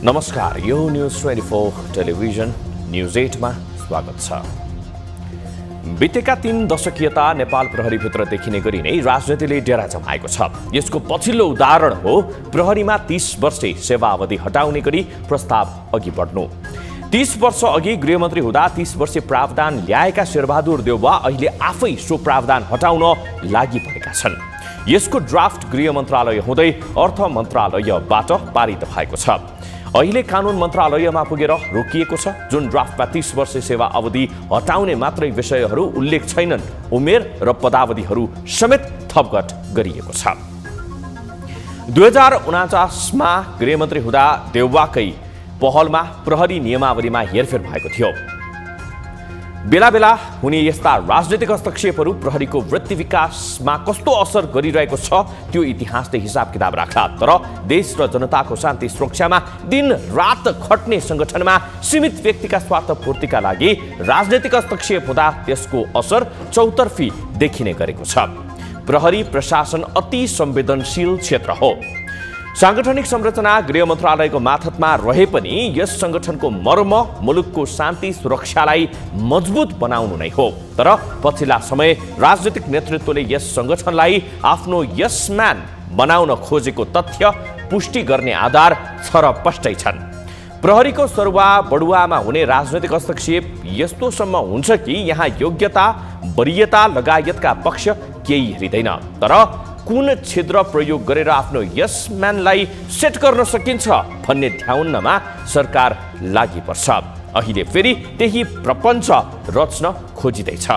नमस्कार, यो news 24 television news 8 मा स्वागत छ। बितेका 3 दशकीयता नेपाल प्रहरीभित्र देखिने गरी नै राजनीतिले डेरा जमाएको छ। यसको पछिल्लो उदाहरण हो प्रहरीमा 30 वर्षे सेवा अवधि हटाउने गरी प्रस्ताव अघि बढ्नु। 30 वर्ष अघि गृहमन्त्री हुँदा 30 वर्षे प्रावधान ल्याएका शेरबहादुर देउवा अहिले आफै सो प्रावधान हटाउन लागि परेका छन्। यसको ड्राफ्ट गृह मन्त्रालय हुँदै अर्थ मन्त्रालयबाट पारित भएको छ। अहिले कानुन मन्त्रालयमा पुगेर रोकिएको छ। जुन ड्राफ्टमा 30 वर्ष सेवा अवधि हटाउने मात्रै विषयहरू उल्लेख छैनन्, उमेर र पदावधिहरू समेत थपघट गरिएको छ। 2049 मा गृहमन्त्री हुँदा देउवाकै पहलमा प्रहरी नियमावलीमा हेरफेर भएको थियो। बेला बेला हुने यस्ता राजनीतिक हस्तक्षेपहरू प्रहरीको वृत्ति विकासमा कस्तो असर गरिरहेको छ त्यो इतिहासले हिसाब किताब राख्ला। तर देश र जनताको शान्ति सुरक्षामा दिन रात खट्ने संगठनमा सीमित व्यक्तिका स्वार्थ पूर्तिका लागि राजनीतिक हस्तक्षेप हुँदा त्यसको असर चौतर्फी देखिने गरेको छ। प्रहरी प्रशासन अति संवेदनशील क्षेत्र हो। सांगठनिक संरचना गृह मन्त्रालयको मातहतमा रहे पनि यस संगठनको मर्म मुलुकको शान्ति सुरक्षालाई मजबुत बनाउनु नै हो। तर पछिल्ला समय राजनीतिक नेतृत्वले यस संगठनलाई आफ्नो यसम्यान बनाउन खोजेको तथ्य पुष्टि गर्ने आधार छरपष्टै छन्। प्रहरीको सरुवा बडुवामा हुने राजनीतिक हस्तक्षेप यस्तोसम्म हुन्छ कि यहाँ योग्यता वरीयता लगायतका पक्ष केही हेरिँदैन, तर कुन छिद्र प्रयोग गरेर आफ्नो यसम्यानलाई सेट गर्न सकिन्छ भन्ने ध्याउनमा सरकार लागि पर्छ। अहिले फेरि त्यही प्रपञ्च रच्न खोजिँदैछ।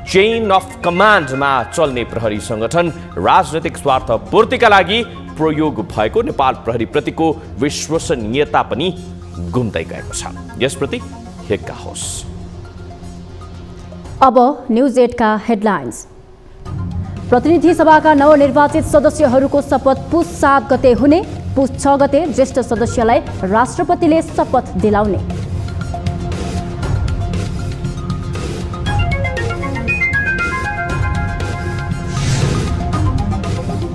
चेन अफ कमान्डमा चल्ने प्रहरी संगठन राजनैतिक स्वार्थ पूर्तिका लागि प्रयोग भएको नेपाल प्रहरीप्रतिको विश्वसनीयता पनि गुम्दै गएको छ। यसप्रति हेक्का होस्। अब न्यूज 8 का हेडलाइन्स। प्रतिनिधि सभाका नवनिर्वाचित सदस्यहरूको शपथ पुस 7 गते हुने। पुस 6 गते ज्येष्ठ सदस्यलाई राष्ट्रपतिले शपथ दिलाउने।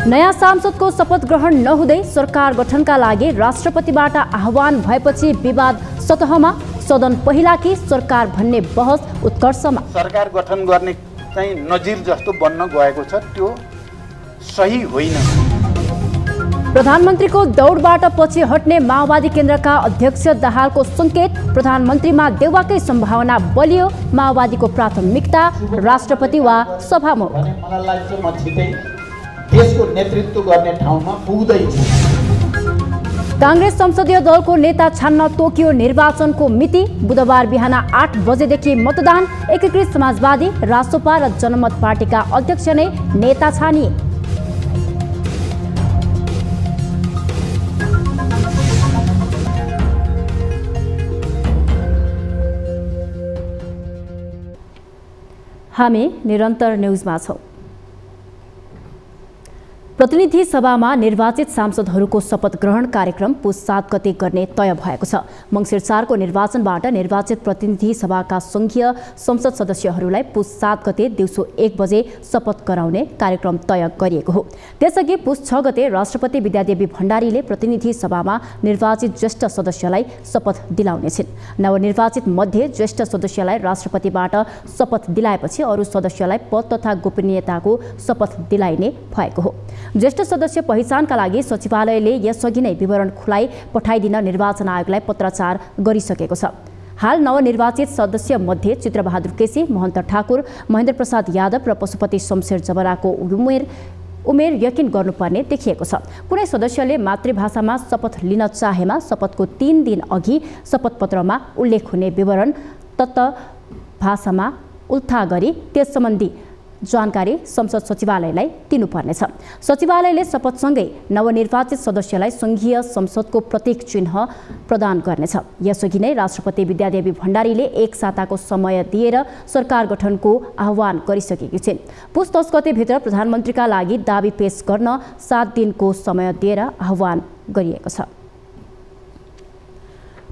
नयाँ सांसदको शपथ ग्रहण नहुँदै सरकार गठनका लागि राष्ट्रपतिबाट आह्वान भएपछि विवाद सतहमा। सदन पहिला कि सरकार भन्ने बहस उत्कर्षमा। सरकार गठन गर्ने चाहिँ नजिर जस्तो बन्न गएको छ, त्यो सही होइन। प्रधानमन्त्रीको दौडबाट पछि हट्ने माओवादी केन्द्रका अध्यक्ष दाहालको संकेत। प्रधानमन्त्रीमा देउवाकै सम्भावना बलियो। माओवादीको प्राथमिकता राष्ट्रपति वा सभामुख। मलाई लाग्छ म छिटै देशको नेतृत्व गर्ने ठाउँमा पुग्दैछु। कांग्रेस संसदीय दलको नेता छान्न तोकियो निर्वाचनको मिति। बुधबार बिहान 8 बजेदेखि मतदान। एकीकृत समाजवादी, रासोपा र जनमत पार्टीका अध्यक्ष नै नेता छानिए। हामी निरन्तर न्यूजमा छौं। प्रतिनिधि सभामा निर्वाचित सांसदहरूको शपथ ग्रहण कार्यक्रम पुस 7 गते गर्ने तय भएको छ। मंसिर 4 को निर्वाचनबाट निर्वाचित प्रतिनिधि सभाका संघीय संसद सदस्यहरूलाई पुस 7 गते दिउँसो 1 बजे शपथ गराउने कार्यक्रम तय गरिएको हो। त्यसअघि पुस 6 गते राष्ट्रपति विद्यादेवी भण्डारीले प्रतिनिधि सभामा निर्वाचित ज्येष्ठ सदस्यलाई शपथ दिलाउनेछिन्। नवनिर्वाचित मध्ये ज्येष्ठ सदस्यलाई राष्ट्रपतिबाट शपथ दिलाएपछि अरू सदस्यलाई पद तथा गोपनीयताको शपथ दिलाइने भएको हो। ज्येष्ठ सदस्य पहिचानका लागि सचिवालयले यसअघि नै विवरण खुलाई पठाइदिन निर्वाचन आयोगलाई पत्राचार गरिसकेको छ। हाल नवनिर्वाचित सदस्य मध्ये चित्रबहादुर केसी, महन्त ठाकुर, महेन्द्र प्रसाद यादव र पशुपति शमशेर जबराको उमेर यकिन गर्नुपर्ने देखिएको छ। कुनै सदस्यले मातृभाषामा शपथ लिन चाहेमा शपथको 3 दिन अघि शपथपत्रमा उल्लेख हुने विवरण तत्त भाषामा उल्था गरी त्यस सम्बन्धी जानकारी संसद सचिवालयलाई दिनुपर्नेछ। सचिवालयले शपथसँगै नवनिर्वाचित सदस्यलाई संघीय संसदको प्रतीक चिन्ह प्रदान गर्नेछ। यसअघि नै राष्ट्रपति विद्यादेवी भण्डारीले एक साताको समय दिएर सरकार गठनको आह्वान गरिसकेकी छिन्। पुस 10 गतेभित्र प्रधानमन्त्रीका लागि दाबी पेश गर्न 7 दिनको समय दिएर आह्वान गरिएको छ।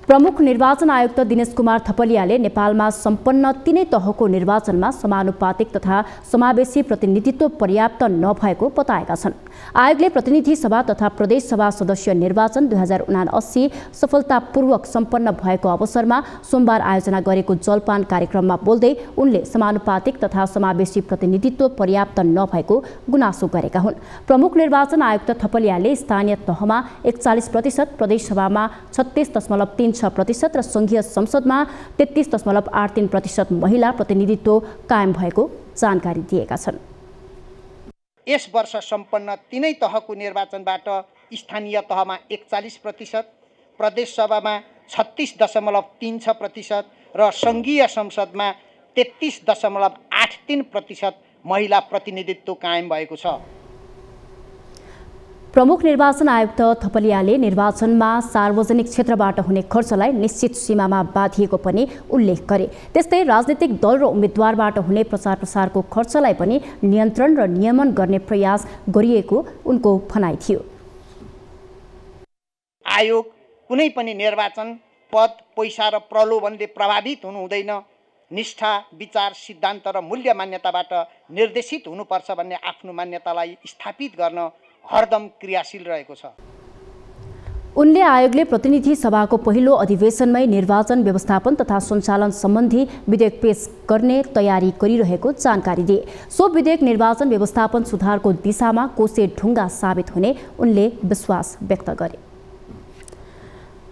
प्रमुख निर्वाचन आयुक्त दिनेश कुमार थपलियाले नेपालमा सम्पन्न तीनै तहको निर्वाचनमा समानुपातिक तथा समावेशी प्रतिनिधित्व पर्याप्त नभएको बताएका छन्। आयोगले प्रतिनिधि सभा तथा प्रदेश सभा सदस्य निर्वाचन 2079 सफलतापूर्वक सम्पन्न भएको अवसरमा सोमबार आयोजना गरेको जलपान कार्यक्रममा बोल्दै उनले समानुपातिक तथा समावेशी प्रतिनिधित्व पर्याप्त नभएको गुनासो गरेका हुन्। प्रमुख निर्वाचन आयुक्त थपलियाले स्थानीय तहमा 41%, प्रदेश सभामा 36.36% र संघीय संसदमा 33.83% महिला प्रतिनिधित्व कायम भएको जानकारी दिएका छन्। यस वर्ष सम्पन्न तीनै तहको निर्वाचनबाट स्थानीय तहमा 41%, प्रदेश सभामा 36.36% र संघीय संसदमा 33.83% महिला प्रतिनिधित्व कायम भएको छ। प्रमुख निर्वाचन आयुक्त थपलियाले निर्वाचनमा सार्वजनिक क्षेत्रबाट हुने खर्चलाई निश्चित सीमामा बाँधिएको पनि उल्लेख गरे। त्यस्तै राजनीतिक दल र उम्मेद्वारबाट हुने प्रचार प्रसारको खर्चलाई पनि नियन्त्रण र नियमन गर्ने प्रयास गरिएको उनको भनाइ थियो। आयोग कुनै पनि निर्वाचन पद, पैसा र प्रलोभनले प्रभावित हुनु हुँदैन, निष्ठा, विचार, सिद्धान्त र मूल्य मान्यताबाट निर्देशित हुनुपर्छ भन्ने आफ्नो मान्यतालाई स्थापित गर्न हरदम क्रियाशील रहेको छ। उनले आयोगले प्रतिनिधि सभाको पहिलो अधिवेशनमै निर्वाचन व्यवस्थापन तथा सञ्चालन सम्बन्धी विधेयक पेश गर्ने तयारी गरिरहेको जानकारी दिए। सो विधेयक निर्वाचन व्यवस्थापन सुधारको दिशामा कोसे ढुङ्गा साबित हुने उनले विश्वास व्यक्त गरे।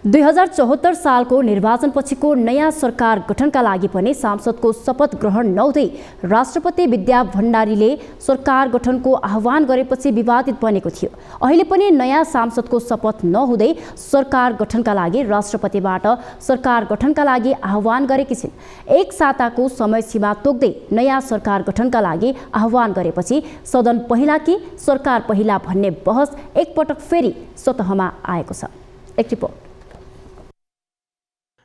2074 सालको निर्वाचनपछिको नयाँ सरकार गठनका लागि पनि सांसदको शपथ ग्रहण नहुँदै राष्ट्रपति विद्या भण्डारीले सरकार गठनको आह्वान गरेपछि विवादित बनेको थियो। अहिले पनि नयाँ सांसदको शपथ नहुँदै सरकार गठनका लागि राष्ट्रपतिबाट सरकार गठनका लागि आह्वान गरेकी छिन्। एक साताको समय सीमा तोक्दै नयाँ सरकार गठनका लागि आह्वान गरेपछि सदन पहिला कि सरकार पहिला भन्ने बहस एकपटक फेरि सतहमा आएको छ। एक रिपोर्ट।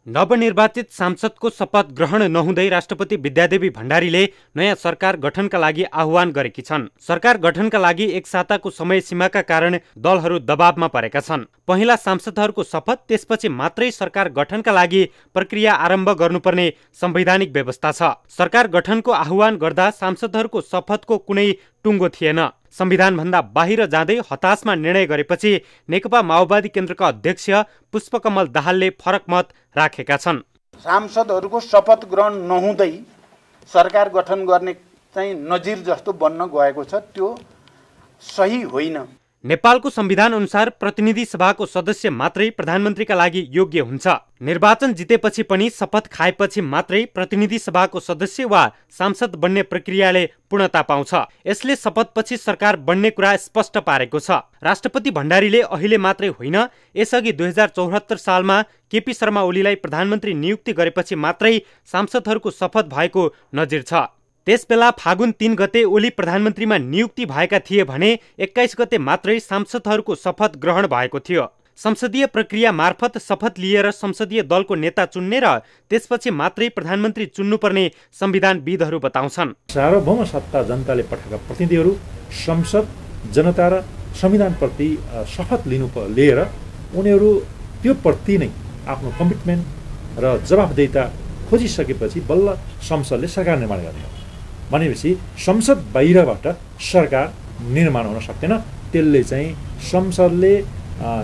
नवनिर्वाचित सांसदको शपथ ग्रहण नहुँदै राष्ट्रपति विद्यादेवी भण्डारीले नयाँ सरकार गठनका लागि आह्वान गरेकी छन्। सरकार गठनका लागि एक साताको समय सीमाका कारण दलहरू दबावमा परेका छन्। पहिला सांसदहरूको शपथ, त्यसपछि मात्रै सरकार गठनका लागि प्रक्रिया आरम्भ गर्नुपर्ने संवैधानिक व्यवस्था छ। सरकार गठनको आह्वान गर्दा सांसदहरूको शपथको कुनै टुङ्गो थिएन। संविधानभन्दा बाहिर जाँदै हताशमा निर्णय गरेपछि नेकपा माओवादी केन्द्रका अध्यक्ष पुष्पकमल दाहालले फरक मत राखेका छन्। सांसदहरूको शपथ ग्रहण नहुँदै सरकार गठन गर्ने चाहिँ नजिर जस्तो बन्न गएको छ, त्यो सही होइन। नेपालको संविधान अनुसार प्रतिनिधि सभाको सदस्य मात्रै प्रधानमन्त्रीका लागि योग्य हुन्छ। निर्वाचन जितेपछि पनि शपथ खाएपछि मात्रै प्रतिनिधि सभाको सदस्य वा सांसद बन्ने प्रक्रियाले पूर्णता पाउँछ। यसले शपथपछि सरकार बन्ने कुरा स्पष्ट पारेको छ। राष्ट्रपति भण्डारीले अहिले मात्रै होइन, यसअघि 2074 सालमा केपी शर्मा ओलीलाई प्रधानमन्त्री नियुक्ति गरेपछि मात्रै सांसदहरूको शपथ भएको नजिर छ। त्यसबेला फागुन 3 गते ओली प्रधानमन्त्रीमा नियुक्ति भएका थिए भने 21 गते मात्रै सांसदहरूको शपथ ग्रहण भएको थियो। संसदीय प्रक्रिया मार्फत शपथ लिएर संसदीय दलको नेता चुन्ने र त्यसपछि मात्रै प्रधानमन्त्री चुन्नुपर्ने संविधानविदहरू बताउँछन्। सार्वभौम सत्ता जनताले पठाएका प्रतिनिधिहरू संसद, जनता र संविधानप्रति शपथ लिएर उनीहरू त्यो प्रति नै आफ्नो कमिटमेन्ट र जवाफदेहिता खोजिसकेपछि बल्ल संसदले सरकार निर्माण गर्ने हो। भनेपछि संसद बाहिरबाट सरकार निर्माण हुन सक्दैन। त्यसले चाहिँ संसदले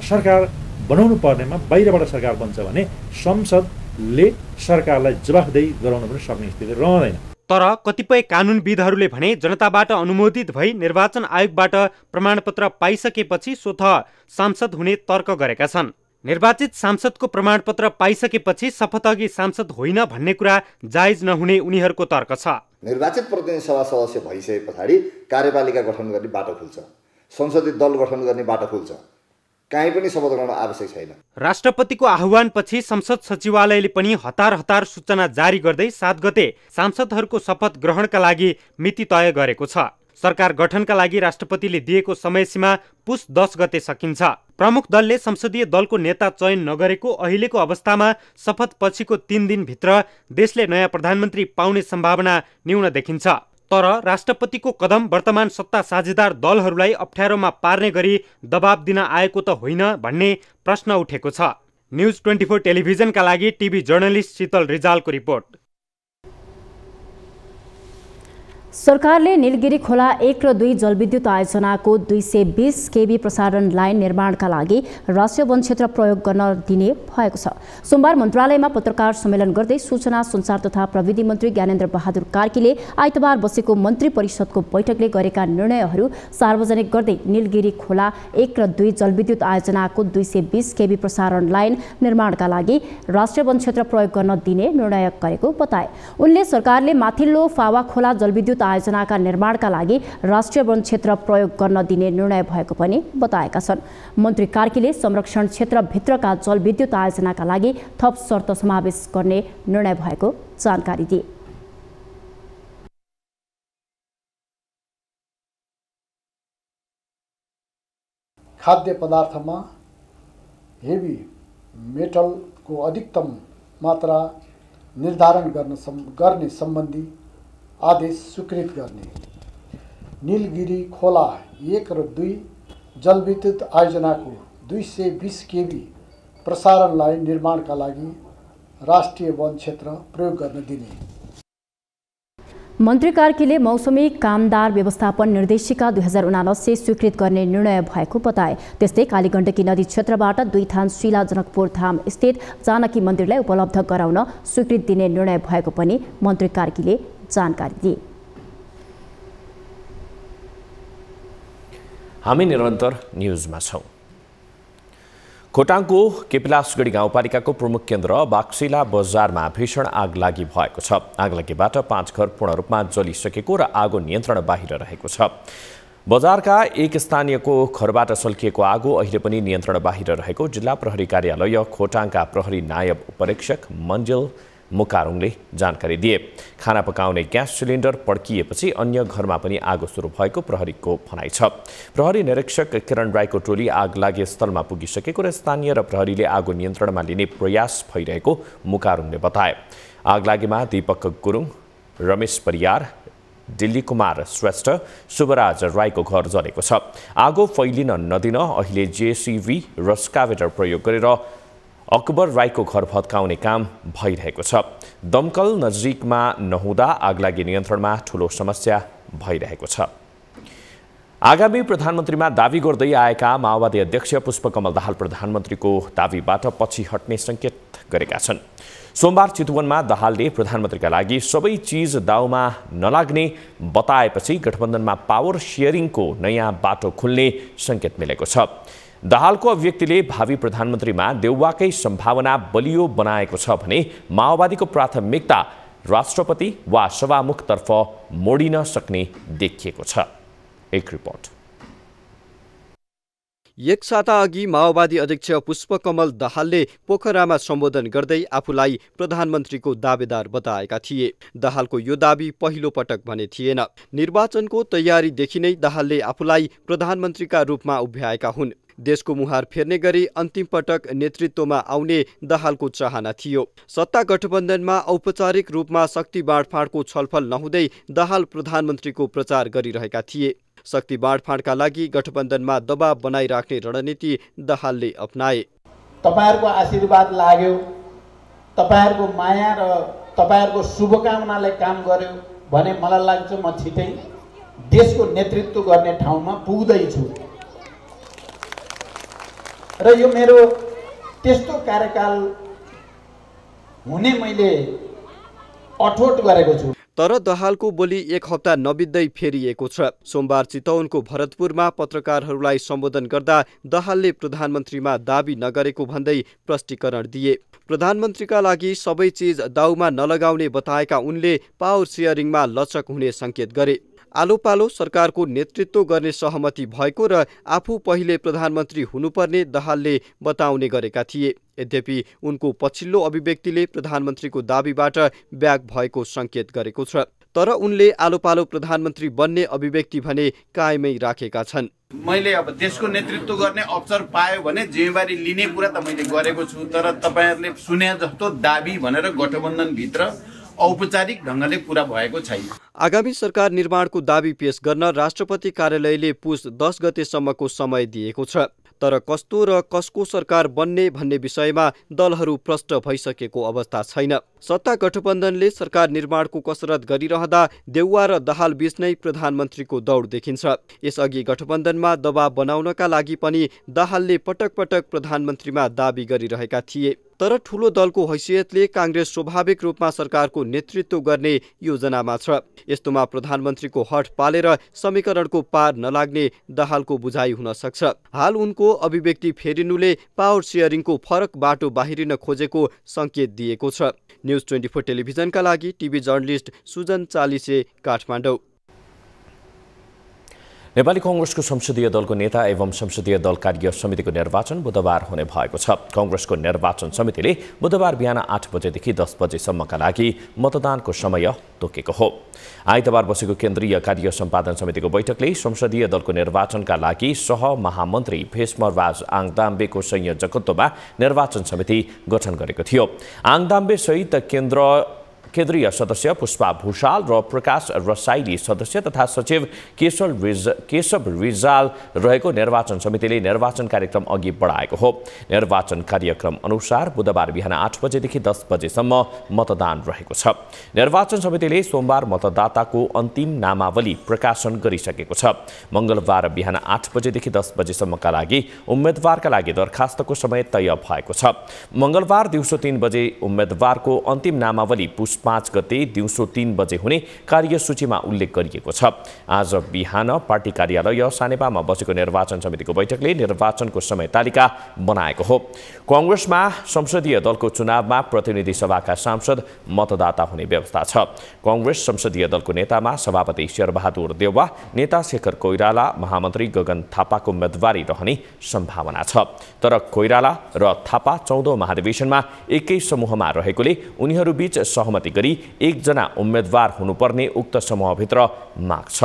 सरकार बनाउनु पर्नेमा बाहिरबाट सरकार बन्छ भने संसदले सरकारलाई जवाफदेही गराउन पनि सक्ने स्थिति रहँदैन। तर कतिपय कानुनविदहरूले भने जनताबाट अनुमोदित भई निर्वाचन आयोगबाट प्रमाणपत्र पाइसकेपछि स्वतः सांसद हुने तर्क गरेका छन्। निर्वाचित सांसदको प्रमाणपत्र पाइसकेपछि शपथअघि सांसद होइन भन्ने कुरा जायज नहुने उनीहरूको तर्क छ। निर्वाचित प्रतिनिधि सभा सदस्य भइसके पछाडि कार्यपालिका गठन गर्ने बाटो खुल्छ, संसदीय दल गठन गर्ने बाटो खुल्छ। कहीँ पनि शपथ ग्रहण आवश्यक छैन। राष्ट्रपतिको आह्वानपछि संसद सचिवालयले पनि हतार हतार सूचना जारी गर्दै 7 गते सांसदहरूको शपथ ग्रहणका लागि मिति तय गरेको छ। सरकार गठनका लागि राष्ट्रपतिले दिएको समयसीमा पुस 10 गते सकिन्छ। प्रमुख दलले संसदीय दलको नेता चयन नगरेको अहिलेको अवस्थामा शपथ पछिको 3 दिनभित्र देशले नयाँ प्रधानमन्त्री पाउने सम्भावना न्यून देखिन्छ। तर राष्ट्रपतिको कदम वर्तमान सत्ता साझेदार दलहरूलाई अप्ठ्यारोमा पार्ने गरी दबाब दिन आएको त होइन भन्ने प्रश्न उठेको छ। न्युज 24 टेलिभिजनका लागि टिभी जर्नलिस्ट शीतल रिजालको रिपोर्ट। सरकारले नीलगिरी खोला 1 र 2 जलविद्युत आयोजनाको 220 केबी प्रसारण लाइन निर्माणका लागि राष्ट्रिय वन क्षेत्र प्रयोग गर्न दिने भएको छ। सोमबार मन्त्रालयमा पत्रकार सम्मेलन गर्दै सूचना सञ्चार तथा प्रविधि मन्त्री ज्ञानेन्द्र बहादुर कार्कीले आइतबार बसेको मन्त्री परिषदको बैठकले गरेका निर्णयहरू सार्वजनिक गर्दै नीलगिरी खोला 1 र 2 जलविद्युत आयोजनाको 220 केबी प्रसारण लाइन निर्माणका लागि राष्ट्रिय वन क्षेत्र प्रयोग गर्न दिने निर्णय गरेको बताए। उनले सरकारले माथिल्लो फावा खोला जलविद्युत आयोजनाका निर्माणका लागि राष्ट्रिय वन क्षेत्र प्रयोग गर्न दिने निर्णय भएको पनि बताएका छन्। मन्त्री कार्कीले संरक्षण क्षेत्रभित्रका जलविद्युत आयोजनाका लागि थप शर्त समावेश गर्ने निर्णय भएको जानकारी दिए। खाद्य पदार्थमा हेभी मेटलको अधिकतम मात्रा निर्धारण गर्ने सम्बन्धी आदेश स्वीकृत गर्ने, नीलगिरी खोला 1 र 2 जलविद्युत आयोजनाको 220 केबी प्रसारण लाइन निर्माणका लागि राष्ट्रिय वन क्षेत्र प्रयोग गर्न दिने। मन्त्री कार्कीले मौसमी कामदार व्यवस्थापन निर्देशिका 2079 स्वीकृत गर्ने निर्णय भएको बताए। त्यस्तै कालीगण्डकी नदी क्षेत्रबाट 2 थान शिला जनकपुर धाम स्थित जानकी मन्दिरलाई उपलब्ध गराउन स्वीकृत दिने निर्णय भएको पनि मन्त्री कार्कीले जानकारी दिए। हामी निरन्तर न्युजमा छौं। खोटाङको केपिलासगढी गाउँपालिकाको प्रमुख केन्द्र बाक्सिला बजारमा भीषण आगलागी भएको छ। आगलागीबाट 5 घर पूर्ण रूपमा जलिसकेको र आगो नियन्त्रण बाहिर रहेको छ। बजारका एक स्थानीयको घरबाट सल्किएको आगो अहिले पनि नियन्त्रण बाहिर रहेको जिल्ला प्रहरी कार्यालय खोटाङका प्रहरी नायब उपरीक्षक मन्जिल मुकारुङले जानकारी दिए। खाना पकाउने ग्यास सिलिन्डर पड्किएपछि अन्य घरमा पनि आगो सुरु भएको प्रहरीको भनाइ छ। प्रहरी निरीक्षक किरण राईको टोली आगलागी स्थलमा पुगिसकेको र स्थानीय र प्रहरीले आगो नियन्त्रणमा लिने प्रयास भइरहेको मुकारुङले बताए। आगलागीमा दीपक गुरुङ, रमेश परियार, दिल्ली कुमार श्रेष्ठ, शुभराज राईको घर जलेको छ। आगो फैलिन नदिन अहिले जेसीबी र स्काभेटर प्रयोग गरेर अकबर राईको घर भत्काउने काम भइरहेको छ। दमकल नजिकमा नहुँदा आगलागी नियन्त्रणमा ठूलो समस्या भइरहेको छ। आगामी प्रधानमन्त्रीमा दावी गर्दै आएका माओवादी अध्यक्ष पुष्पकमल दाहाल प्रधानमन्त्रीको दावीबाट पछि हट्ने संकेत गरेका छन्। सोमबार चितवनमा दाहालले प्रधानमन्त्रीका लागि सबै चीज दाउमा नलाग्ने बताएपछि गठबन्धनमा पावर शेयरिङको नयाँ बाटो खुल्ने संकेत मिलेको छ। दाहालको अभिव्यक्तिले भावी प्रधानमन्त्रीमा देउवाकै सम्भावना बलियो बनाएको छ भने माओवादीको प्राथमिकता राष्ट्रपति वा सभामुखतर्फ मोडिन सक्ने देखिएको छ। एक रिपोर्ट। एक साता अघि माओवादी अध्यक्ष पुष्पकमल दाहालले पोखरामा सम्बोधन गर्दै आफूलाई प्रधानमन्त्रीको दावेदार बताएका थिए। दाहालको यो दावी पहिलो पटक भने थिएन। निर्वाचनको तयारीदेखि नै दाहालले आफूलाई प्रधानमन्त्रीका रूपमा उभ्याएका हुन्। देशको मुहार फेर्ने गरी अन्तिम पटक नेतृत्वमा आउने दाहालको चाहना थियो। सत्ता गठबन्धनमा औपचारिक रूपमा शक्ति बाँडफाँडको छलफल नहुँदै दाहाल प्रधानमन्त्रीको प्रचार गरिरहेका थिए। शक्ति बाँडफाँडका लागि गठबन्धनमा दबाव बनाइराख्ने रणनीति दाहालले अपनाए। तपाईहरुको आशीर्वाद लाग्यो, तपाईहरुको माया र तपाईहरुको शुभकामनाले काम गर्यो भने मलाई लाग्छ म छिटै देशको नेतृत्व गर्ने ठाउँमा पुग्दै छु र यो मेरो त्यस्तो कार्यकाल हुने मैले अठोट गरेको छु। तर दाहालको बोली एक हप्ता नबित्दै फेरिएको छ। सोमबार चितवनको भरतपुरमा पत्रकारहरूलाई सम्बोधन गर्दा दाहालले प्रधानमन्त्रीमा दावी नगरेको भन्दै प्रष्टीकरण दिए। प्रधानमन्त्रीका लागि सबै चीज दाउमा नलगाउने बताएका उनले पावर शेयरिङमा लचक हुने संकेत गरे। आलोपालो सरकारको नेतृत्व गर्ने सहमति भएको र आफू पहिले प्रधानमन्त्री हुनुपर्ने दाहालले बताउने गरेका थिए। यद्यपि उनको पछिल्लो अभिव्यक्तिले प्रधानमन्त्रीको दाबीबाट ब्याक भएको संकेत गरेको छ। तर उनले आलोपालो प्रधानमन्त्री बन्ने अभिव्यक्ति भने कायमै राखेका छन्। मैले अब देशको नेतृत्व गर्ने अवसर पायो भने जिम्मेवारी लिने कुरा त मैले गरेको छु, तर तपाईहरुले सुने जस्तो दाबी भनेर गठबन्धनभित्र औपचारिक ढंगले पूरा भएको छैन। आगामी सरकार निर्माणको दाबी पेश गर्न राष्ट्रपति कार्यालयले पुस 10 गतेसम्मको समय दिएको छ। तर कस्तो र कसको सरकार बन्ने भन्ने विषयमा दलहरू प्रष्ट भइसकेको अवस्था छैन। सत्ता गठबन्धनले सरकार निर्माणको कसरत गरिरहँदा देउवा र दाहाल बीच नै प्रधानमन्त्रीको दौड देखिन्छ। यसअघि गठबन्धनमा दबाव बनाउनका लागि पनि दाहालले पटक पटक प्रधानमन्त्रीमा दाबी गरिरहेका थिए। तर ठूलो दलको हैसियतले कांग्रेस स्वाभाविक रूपमा सरकारको नेतृत्व गर्ने योजनामा छ। यस्तोमा प्रधानमन्त्रीको हठ पालेर समीकरणको पार नलाग्ने दाहालको बुझाइ हुन सक्छ। हाल उनको अभिव्यक्ति फेरिनुले पावर शेयरिङको फरक बाटो बाहिरिन खोजेको संकेत दिएको छ। न्यूज 24 टेलिभिजनका लागि टिभी जर्नलिस्ट सुजन चालिसे, काठमाडौँ। नेपाली कांग्रेसको संसदीय दलको नेता एवं संसदीय दल कार्य समितिको निर्वाचन बुधबार हुने भएको छ। कांग्रेसको निर्वाचन समितिले बुधबार बिहान 8 बजेदेखि 10 बजेसम्मका लागि मतदानको समय तोकेको हो। आइतबार बसेको केन्द्रीय कार्य सम्पादन समितिको बैठकले संसदीय दलको निर्वाचनका लागि सहमहामन्त्री भीष्मराज आङदाम्बेको संयोजकत्वमा निर्वाचन समिति गठन गरेको थियो। आङदाम्बे सहित केन्द्रीय सदस्य पुष्पा भूषाल र प्रकाश रसाइली सदस्य तथा सचिव केशव रिजाल रहेको निर्वाचन समितिले निर्वाचन कार्यक्रम अघि बढाएको हो। निर्वाचन कार्यक्रम अनुसार बुधबार बिहान 8 बजेदेखि 10 बजेसम्म मतदान रहेको छ। निर्वाचन समितिले सोमबार मतदाताको अन्तिम नामावली प्रकाशन गरिसकेको छ। मंगलबार बिहान 8 बजेदेखि 10 बजेसम्मका लागि उम्मेदवारका लागि दरखास्तको समय तय भएको छ। मंगलबार दिउँसो 3 बजे उम्मेदवारको अन्तिम नामावली पुस 5 गते दिउँसो 3 बजे हुने कार्यसूचीमा उल्लेख गरिएको छ। आज बिहान पार्टी कार्यालय सानेपामा बसेको निर्वाचन समितिको बैठकले निर्वाचनको समय तालिका बनाएको हो। कांग्रेसमा संसदीय दलको चुनावमा प्रतिनिधि सभाका सांसद मतदाता हुने व्यवस्था छ। कांग्रेस संसदीय दलको नेतामा सभापति शेरबहादुर देउवा, नेता शेखर कोइराला, महामन्त्री गगन थापाको उम्मेदवारी रहने सम्भावना छ। तर कोइराला र थापा 14औं महाधिवेशनमा एकै समूहमा रहेकोले उनीहरूबीच सहमति गरी एकजना उम्मेदवार हुनुपर्ने उक्त समूहभित्र माग छ।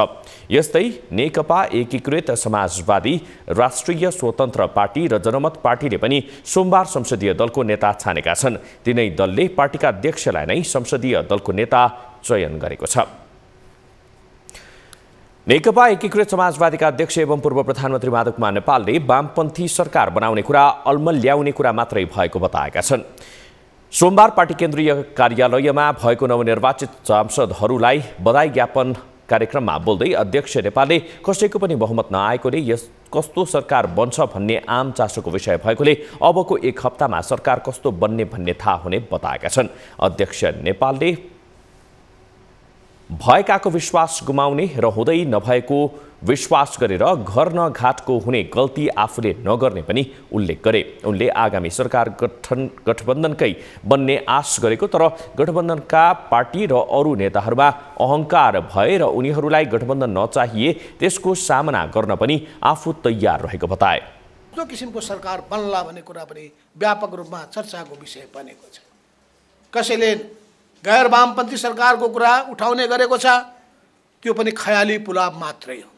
यस्तै नेकपा एकीकृत समाजवादी, राष्ट्रिय स्वतन्त्र पार्टी र जनमत पार्टीले पनि सोमबार संसदीय दलको नेता छानेका छन्। तिनै दलले पार्टीका अध्यक्षलाई नै संसदीय दलको नेता चयन गरेको छ। नेकपा एकीकृत समाजवादीका अध्यक्ष एवं पूर्व प्रधानमन्त्री माधव कुमार नेपालले वामपन्थी सरकार बनाउने कुरा अल्मल्याउने कुरा मात्रै भएको बताएका छन्। सोमबार पार्टी केन्द्रीय कार्यालयमा भएको नवनिर्वाचित सांसदहरूलाई बधाई ज्ञापन कार्यक्रममा बोल्दै अध्यक्ष नेपालले कसैको पनि बहुमत नआएकोले कस्तो सरकार बन्छ भन्ने आम चासोको विषय भएकोले अबको एक हप्तामा सरकार कस्तो बन्ने भन्ने थाहा हुने बताएका छन्। अध्यक्ष नेपालले भएकाको विश्वास गुमाउने र हुँदै नभएको विश्वास गरेर घर न घाटको हुने गल्ती आफूले नगर्ने पनि उल्लेख गरे। उनले आगामी सरकार गठबन्धनकै बन्ने आश गरेको, तर गठबन्धनका पार्टी र अरू नेताहरूमा अहंकार भए र उनीहरूलाई गठबन्धन नचाहिए त्यसको सामना गर्न पनि आफू तयार रहेको बताए। जो किसिमको सरकार बन्ला भन्ने कुरा पनि व्यापक रूपमा चर्चाको विषय बनेको छ। कसैले गैर वामपन्थी सरकारको कुरा उठाउने गरेको छ, त्यो पनि खयाली पुलाव मात्रै हो।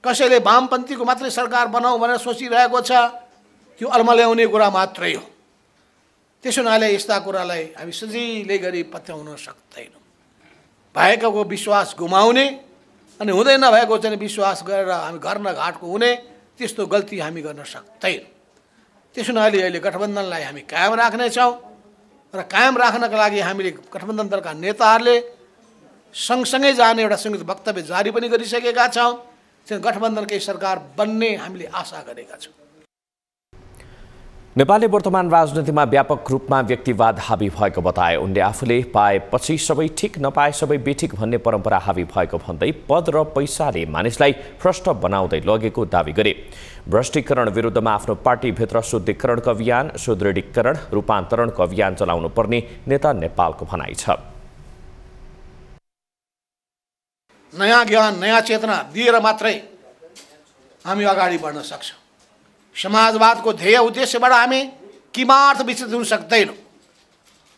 कसैले वामपन्थीको मात्रै सरकार बनाऊ भनेर सोचिरहेको छ, त्यो अल्मल्याउने कुरा मात्रै हो। त्यसो हुनाले यस्ता कुरालाई हामी सजिलै गरी पत्याउन सक्दैनौँ। भएकाको विश्वास गुमाउने अनि हुँदै नभएको चाहिँ विश्वास गरेर हामी घर न घाटको हुने त्यस्तो गल्ती हामी गर्न सक्दैनौँ। त्यसो हुनाले अहिले गठबन्धनलाई हामी कायम राख्नेछौँ र कायम राख्नका लागि हामीले गठबन्धन दलका नेताहरूले सँगसँगै जाने एउटा संयुक्त वक्तव्य जारी पनि गरिसकेका छौँ। गठबन्धनकै सरकार बन्ने हामीले आशा गरेका छौँ। नेपालले वर्तमान राजनीतिमा व्यापक रूपमा व्यक्तिवाद हावी भएको बताए। उनले आफूले पाएपछि सबै ठिक, नपाए सबै बेठिक भन्ने परम्परा हावी भएको भन्दै पद र पैसाले मानिसलाई भ्रष्ट बनाउँदै लगेको दावी गरे। भ्रष्टीकरण विरुद्धमा आफ्नो पार्टीभित्र शुद्धिकरणको अभियान, सुदृढीकरण, रूपान्तरणको अभियान चलाउनु पर्ने नेता नेपालको भनाइ छ। नयाँ ज्ञान नयाँ चेतना दिएर मात्रै हामी अगाडि बढ्न सक्छौँ। समाजवादको ध्येय उद्देश्यबाट हामी किमार्थ विचलित हुन सक्दैनौँ।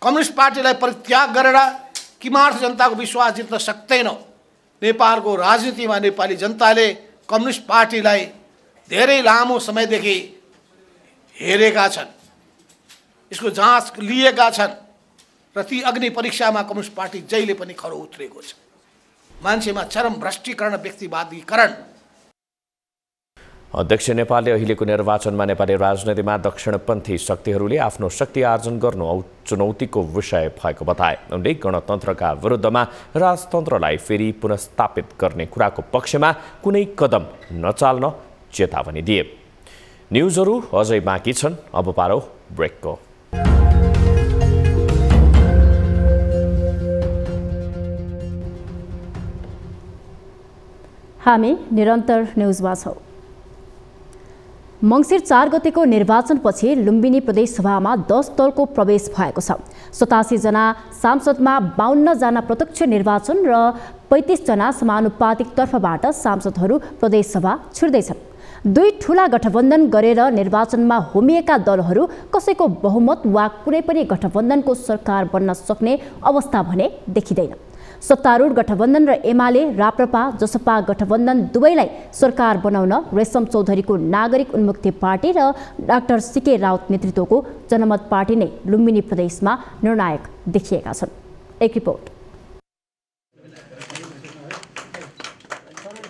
कम्युनिस्ट पार्टीलाई परित्याग गरेर किमार्थ जनताको विश्वास जित्न सक्दैनौँ। नेपालको राजनीतिमा नेपाली जनताले कम्युनिस्ट पार्टीलाई धेरै लामो समयदेखि हेरेका छन्, यसको जाँच लिएका छन् र ती अग्नि परीक्षामा कम्युनिस्ट पार्टी जहिले पनि खरो उत्रेको छ। मान्छेमा चरम भ्रष्टीकरण व्यक्तिवादीकरण। अध्यक्ष नेपालले अहिलेको निर्वाचनमा नेपाली राजनीतिमा दक्षिणपन्थी शक्तिहरूले आफ्नो शक्ति आर्जन गर्नु चुनौतीको विषय भएको बताए। उनले गणतन्त्रका विरुद्धमा राजतन्त्रलाई फेरि पुनर्स्थापित गर्ने कुराको पक्षमा कुनै कदम नचाल्न चेतावनी दिए। न्युजहरू अझै बाँकी छन्, अब पारौ ब्रेकको। हामी निरन्तर न्युजमा छौँ। मङ्सिर 4 गतेको निर्वाचनपछि लुम्बिनी प्रदेशसभामा 10 दलको प्रवेश भएको छ। 87 जना सांसदमा 52 जना प्रत्यक्ष निर्वाचन र 35 जना समानुपातिक तर्फबाट सांसदहरू प्रदेशसभा छिर्दैछन्। दुई ठूला गठबन्धन गरेर निर्वाचनमा होमिएका दलहरू कसैको बहुमत वा कुनै पनि गठबन्धनको सरकार बन्न सक्ने अवस्था भने देखिँदैन। सत्तारूढ गठबन्धन र एमाले राप्रपा जसपा गठबन्धन दुवैलाई सरकार बनाउन रेशम चौधरीको नागरिक उन्मुक्ति पार्टी र डाक्टर सीके राउत नेतृत्वको जनमत पार्टी नै लुम्बिनी प्रदेशमा निर्णायक देखिएका छन्। एक रिपोर्ट।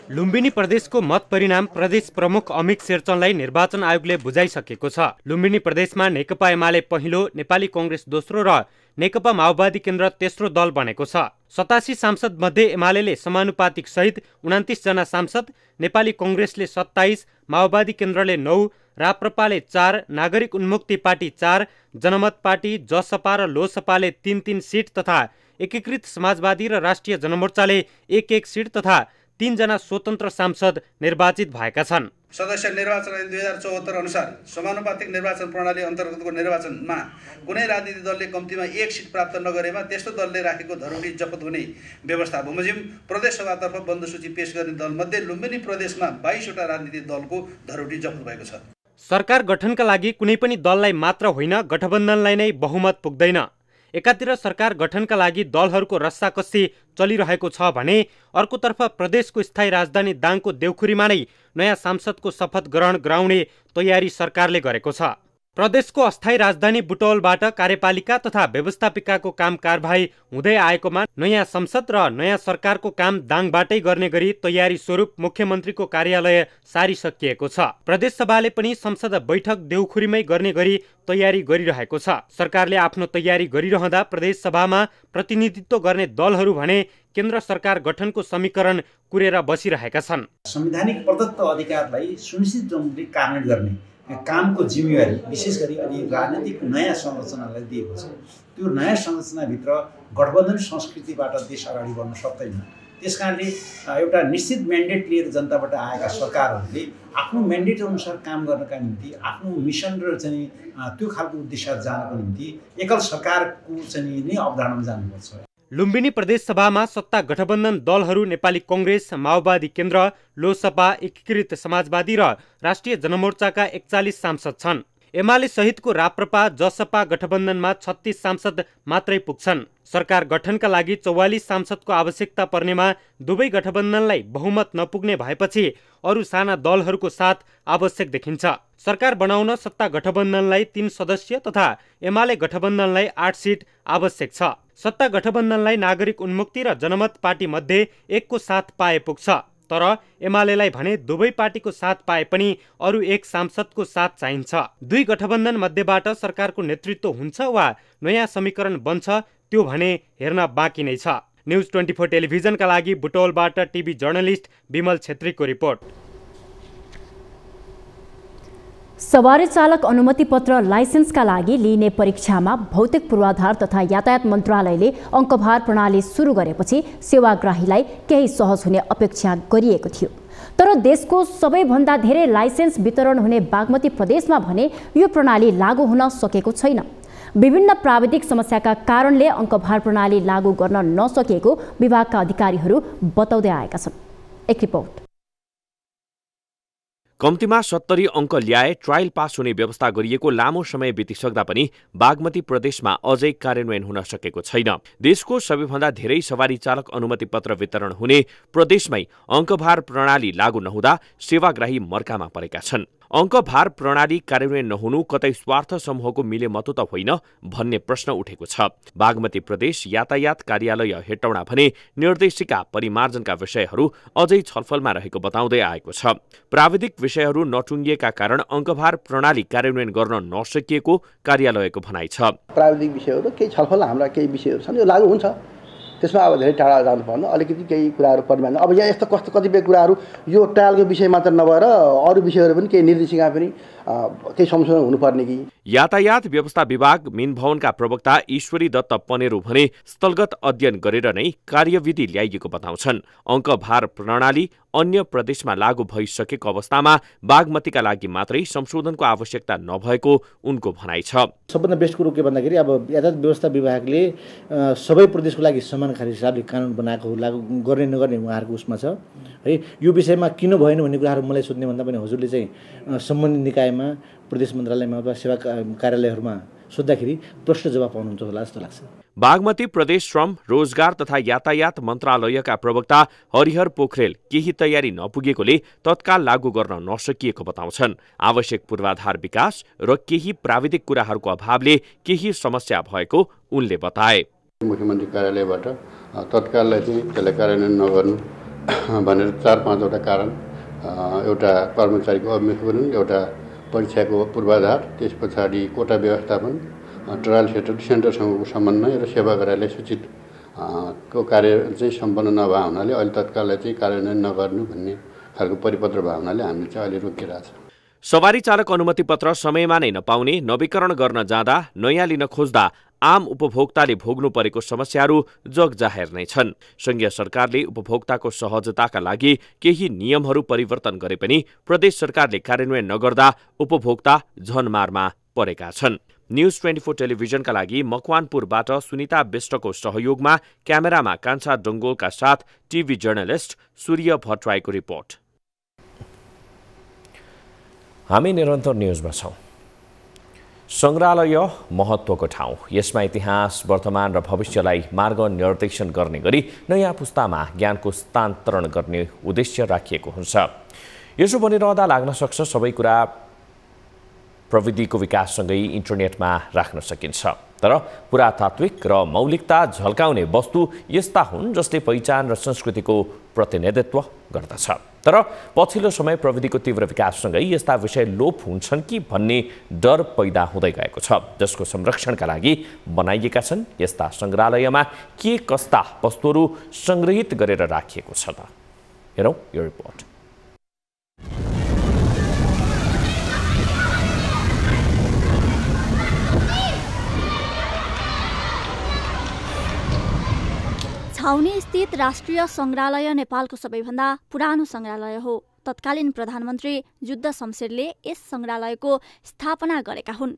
लुम्बिनी प्रदेशको मत परिणाम प्रदेश प्रमुख अमित शेरचनलाई निर्वाचन आयोगले बुझाइसकेको छ। लुम्बिनी प्रदेशमा नेकपा एमाले पहिलो, नेपाली कांग्रेस दोस्रो र नेकपा माओवादी केन्द्र तेस्रो दल बनेको छ। 87 सांसद मध्ये एमाले समानुपातिक सहित 29 जना सांसद, नेपाली कांग्रेसले 27, माओवादी केन्द्रले 9, राप्रपाले 4, नागरिक उन्मुक्ति पार्टी 4, जनमत पार्टी, जसपा र लोसपाले 3-3 सीट तथा एकीकृत समाजवादी र राष्ट्रिय जनमोर्चाले 1-1 सीट तथा 3 जना स्वतन्त्र सांसद निर्वाचित भएका छन्। सदस्य निर्वाचन ऐन 2074 अनुसार समानुपातिक निर्वाचन प्रणाली अन्तर्गतको निर्वाचनमा कुनै राजनीतिक दलले कम्तीमा 1 सिट प्राप्त नगरेमा त्यस्तो दलले राखेको धरोहरी जफत हुने व्यवस्था बमोजिम प्रदेश सभातर्फ बन्द सूची पेश गर्ने दलमध्ये लुम्बिनी प्रदेशमा 22 वटा राजनीतिक दलको धरोहरी जफत भएको छ। सरकार गठनका लागि कुनै पनि दललाई मात्र होइन, गठबन्धनलाई नै बहुमत पुग्दैन। एकातिर सरकार गठनका लागि दलहरूको रस्साकस्सी चलिरहेको छ भने अर्कोतर्फ प्रदेशको स्थायी राजधानी दाङको देउखुरीमा नै नयाँ सांसदको शपथ ग्रहण गराउने तयारी सरकारले गरेको छ। प्रदेशको अस्थायी राजधानी बुटवलबाट कार्यपालिका तथा व्यवस्थापिकाको काम कारबाही हुँदै आएकोमा नयाँ संसद र नयाँ सरकारको काम दाङबाटै गर्ने गरी तयारी स्वरूप मुख्यमन्त्रीको कार्यालय सारिसकिएको छ। प्रदेशसभाले पनि संसद बैठक देउखुरीमै गर्ने गरी तयारी गरिरहेको छ। सरकारले आफ्नो तयारी गरिरहँदा प्रदेशसभामा प्रतिनिधित्व गर्ने दलहरू भने केन्द्र सरकार गठनको समीकरण कुरेर बसिरहेका छन्। संवैधानिक प्रदत्त अधिकारलाई सुनिश्चित रूपले कार्यान्वयन गर्ने कामको जिम्मेवारी विशेष गरी अहिले राजनीतिक नयाँ संरचनालाई दिएको छ। त्यो नयाँ संरचनाभित्र गठबन्धन संस्कृतिबाट देश अगाडि बढ्न सक्दैन। त्यसकारणले एउटा निश्चित म्यान्डेट लिएर जनताबाट आएका सरकारहरूले आफ्नो म्यान्डेट अनुसार काम गर्नका निम्ति आफ्नो मिसन र चाहिँ त्यो खालको उद्देश्य जानको निम्ति एकल सरकारको चाहिँ नै अवधारणामा जानुपर्छ। लुम्बिनी प्रदेशसभामा सत्ता गठबन्धन दलहरू नेपाली कांग्रेस, माओवादी केन्द्र, लोसपा, एकीकृत समाजवादी र राष्ट्रिय जनमोर्चाका 41 सांसद छन्। एमाले सहितको राप्रपा जसपा गठबन्धनमा 36 सांसद मात्रै पुग्छन्। सरकार गठनका लागि 44 सांसदको आवश्यकता पर्नेमा दुवै गठबन्धनलाई बहुमत नपुग्ने भएपछि अरू साना दलहरूको साथ आवश्यक देखिन्छ। सरकार बनाउन सत्ता गठबन्धनलाई 3 सदस्य तथा एमाले गठबन्धनलाई 8 सिट आवश्यक छ। सत्ता गठबन्धनलाई नागरिक उन्मुक्ति र जनमत पार्टी मध्ये एकको साथ पाए पुग्छ, तर एमालेलाई भने दुवै पार्टीको साथ पाए पनि अरू एक सांसदको साथ चाहिन्छ। दुई गठबन्धन मध्येबाट सरकारको नेतृत्व हुन्छ वा नयाँ समीकरण बन्छ त्यो भने हेर्न बाँकी नै छ। न्युज 24 टेलिभिजनका लागि बुटवलबाट टिभी जर्नलिस्ट विमल छेत्रीको रिपोर्ट। सवारी चालक अनुमति पत्र लाइसेन्सका लागि लिइने परीक्षामा भौतिक पूर्वाधार तथा यातायात मन्त्रालयले अङ्कभार प्रणाली सुरु गरेपछि सेवाग्राहीलाई केही सहज हुने अपेक्षा गरिएको थियो। तर देशको सबैभन्दा धेरै लाइसेन्स वितरण हुने बागमती प्रदेशमा भने यो प्रणाली लागू हुन सकेको छैन। विभिन्न प्राविधिक समस्याका कारणले अङ्कभार प्रणाली लागू गर्न नसकेको विभागका अधिकारीहरू बताउँदै आएका छन्। एक रिपोर्ट। कम्तीमा 70 अङ्क ल्याए ट्रायल पास हुने व्यवस्था गरिएको लामो समय बितिसक्दा पनि बागमती प्रदेशमा अझै कार्यान्वयन हुन सकेको छैन। देशको सबैभन्दा धेरै सवारी चालक अनुमति पत्र वितरण हुने प्रदेशमै अङ्कभार प्रणाली लागू नहुँदा सेवाग्राही मर्कामा परेका छन्। अङ्कभार प्रणाली कार्यान्वयन नहुनु कतै स्वार्थ समूहको मिलेमतो त होइन भन्ने प्रश्न उठेको छ। बागमती प्रदेश यातायात कार्यालय हेटौडा भने निर्देशिका परिमार्जनका विषयहरू अझै छलफलमा रहेको बताउँदै आएको छ। प्राविधिक विषयहरू नटुङ्गिएका कारण अङ्कभार प्रणाली कार्यान्वयन गर्न नसकिएको कार्यालयको भनाइ छ। प्राविधिक विषयहरू केही छलफल हाम्रा केही विषयहरू छन्, यो लागू हुन्छ, त्यसमा अब धेरै टाढा जानु पर्दैन, अलिकति केही कुराहरू परिमाण। अब यहाँ यस्तो कतिपय कुराहरू यो ट्रायलको विषय मात्र नभएर अरू विषयहरू पनि केही निर्देशिका पनि केही संशोधन हुनुपर्ने कि। यातायात व्यवस्था विभाग मिन भवनका प्रवक्ता ईश्वरी दत्त पनेरू भने स्थलगत अध्ययन गरेर नै कार्यविधि ल्याइएको बताउँछन्। अङ्कभार प्रणाली अन्य प्रदेशमा लागू भइसकेको अवस्थामा बागमतीका लागि मात्रै संशोधनको आवश्यकता नभएको उनको भनाइ छ। सबभन्दा बेस्ट कुरो के भन्दाखेरि अब यातायात व्यवस्था विभागले सबै प्रदेशको लागि समान खाले हिसाबले कानुन बनाएको लागू गर्ने नगर्ने उहाँहरूको उसमा छ है। यो विषयमा किन भएन भन्ने कुराहरू मलाई सोध्ने भन्दा पनि हजुरले चाहिँ सम्बन्धित निकायमा प्रदेश मन्त्रालयमा अथवा सेवा कार्यालयहरूमा सोद्धाखेरि प्रश्न जवाब पाउनुहुन्छ होला जस्तो लाग्छ। बागमती प्रदेश श्रम रोजगार तथा यातायात मन्त्रालयका प्रवक्ता हरिहर पोखरेल केही तयारी नपुगेकोले तत्काल लागू गर्न नसकिएको बताउँछन्। आवश्यक पूर्वाधार विकास र केही प्राविधिक कुराहरूको अभावले केही समस्या भएको उनले बताए। मुख्यमन्त्री कार्यालयबाट तत्काललाई चाहिँ त्यसलाई कार्यान्वयन नगर्नु भनेर 4-5वटा कारण, एउटा कर्मचारीको अभिमुखीकरण, एउटा परीक्षाको पूर्वाधार, त्यस पछाडि कोटा व्यवस्थापन, ट्रायल सेन्टरसँगको समन्वय र सेवा कार्यालय सूचित को कार्य चाहिँ सम्पन्न नभए हुनाले अहिले तत्काललाई चाहिँ कार्यान्वयन नगर्नु भन्ने खालको परिपत्र भए हुनाले हामीले चाहिँ अहिले रोकिरहेको छ। सवारी चालक अनुमति पत्र समयमा नै नपाउने, नवीकरण गर्न जाँदा नयाँ लिन खोज्दा आम उपभोक्ताले भोग्नु परेको समस्याहरू जगजाहेर नै छन्। संघीय सरकारले उपभोक्ताको सहजताका लागि केही नियमहरू परिवर्तन गरे पनि प्रदेश सरकारले कार्यान्वयन नगर्दा उपभोक्ता झनमारमा परेका छन्। न्युज 24 टेलिभिजनका लागि मकवानपुरबाट सुनिता विष्टको सहयोगमा क्यामेरामा कान्छा डङ्गोलका साथ टिभी जर्नलिस्ट सूर्य भट्टराईको रिपोर्ट। हामी निरन्तर न्युजमा छौं। संग्रहालय महत्त्वको ठाउँ, यसमा इतिहास, वर्तमान र भविष्यलाई मार्गनिर्देशन गर्ने गरी नयाँ पुस्तामा ज्ञानको हस्तान्तरण गर्ने उद्देश्य राखिएको हुन्छ। यसो बनिरहँदा लाग्न सक्छ सबै कुरा प्रविधिको विकाससँगै इन्टरनेटमा राख्न सकिन्छ, तर पुरातात्विक र मौलिकता झल्काउने वस्तु यस्ता हुन् जसले पहिचान र संस्कृतिको प्रतिनिधित्व गर्दछ। तर पछिल्लो समय प्रविधिको तीव्र विकाससँगै यस्ता विषय लोप हुन्छन् कि भन्ने डर पैदा हुँदै गएको छ, जसको संरक्षणका लागि बनाइएका छन्। यस्ता संग्रहालयमा के कस्ता वस्तुहरू संग्रहित गरेर राखिएको छ त? हेरौँ यो रिपोर्ट। छाउनी स्थित राष्ट्रिय संग्रहालय नेपालको सबैभन्दा पुरानो संग्रहालय हो। तत्कालीन प्रधानमन्त्री युद्ध शमशेरले यस संग्रहालयको स्थापना गरेका हुन्।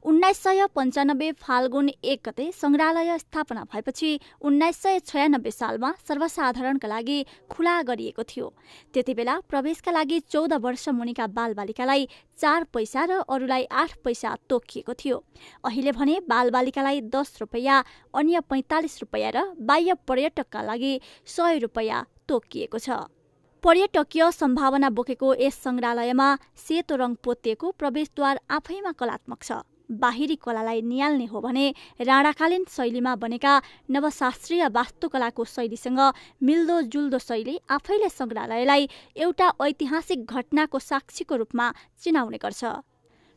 1995 फाल्गुन 1 गते संग्रहालय स्थापना भएपछि 1996 सालमा सर्वसाधारणका लागि खुला गरिएको थियो। त्यतिबेला प्रवेशका लागि 14 वर्ष मुनिका बालबालिकालाई 4 पैसा र अरूलाई 8 पैसा तोकिएको थियो। अहिले भने बालबालिकालाई 10 रुपैयाँ, अन्य 45 रुपैयाँ र बाह्य पर्यटकका लागि 100 रुपैयाँ तोकिएको छ। पर्यटकीय सम्भावना बोकेको यस संग्रहालयमा सेतो रङ पोतिएको प्रवेशद्वार आफैमा कलात्मक छ। बाहिरी कलालाई नियाल्ने हो भने राणाकालीन शैलीमा बनेका नवशास्त्रीय वास्तुकलाको शैलीसँग मिल्दोजुल्दो शैली आफैले संग्रहालयलाई एउटा ऐतिहासिक घटनाको साक्षीको रूपमा चिनाउने गर्छ।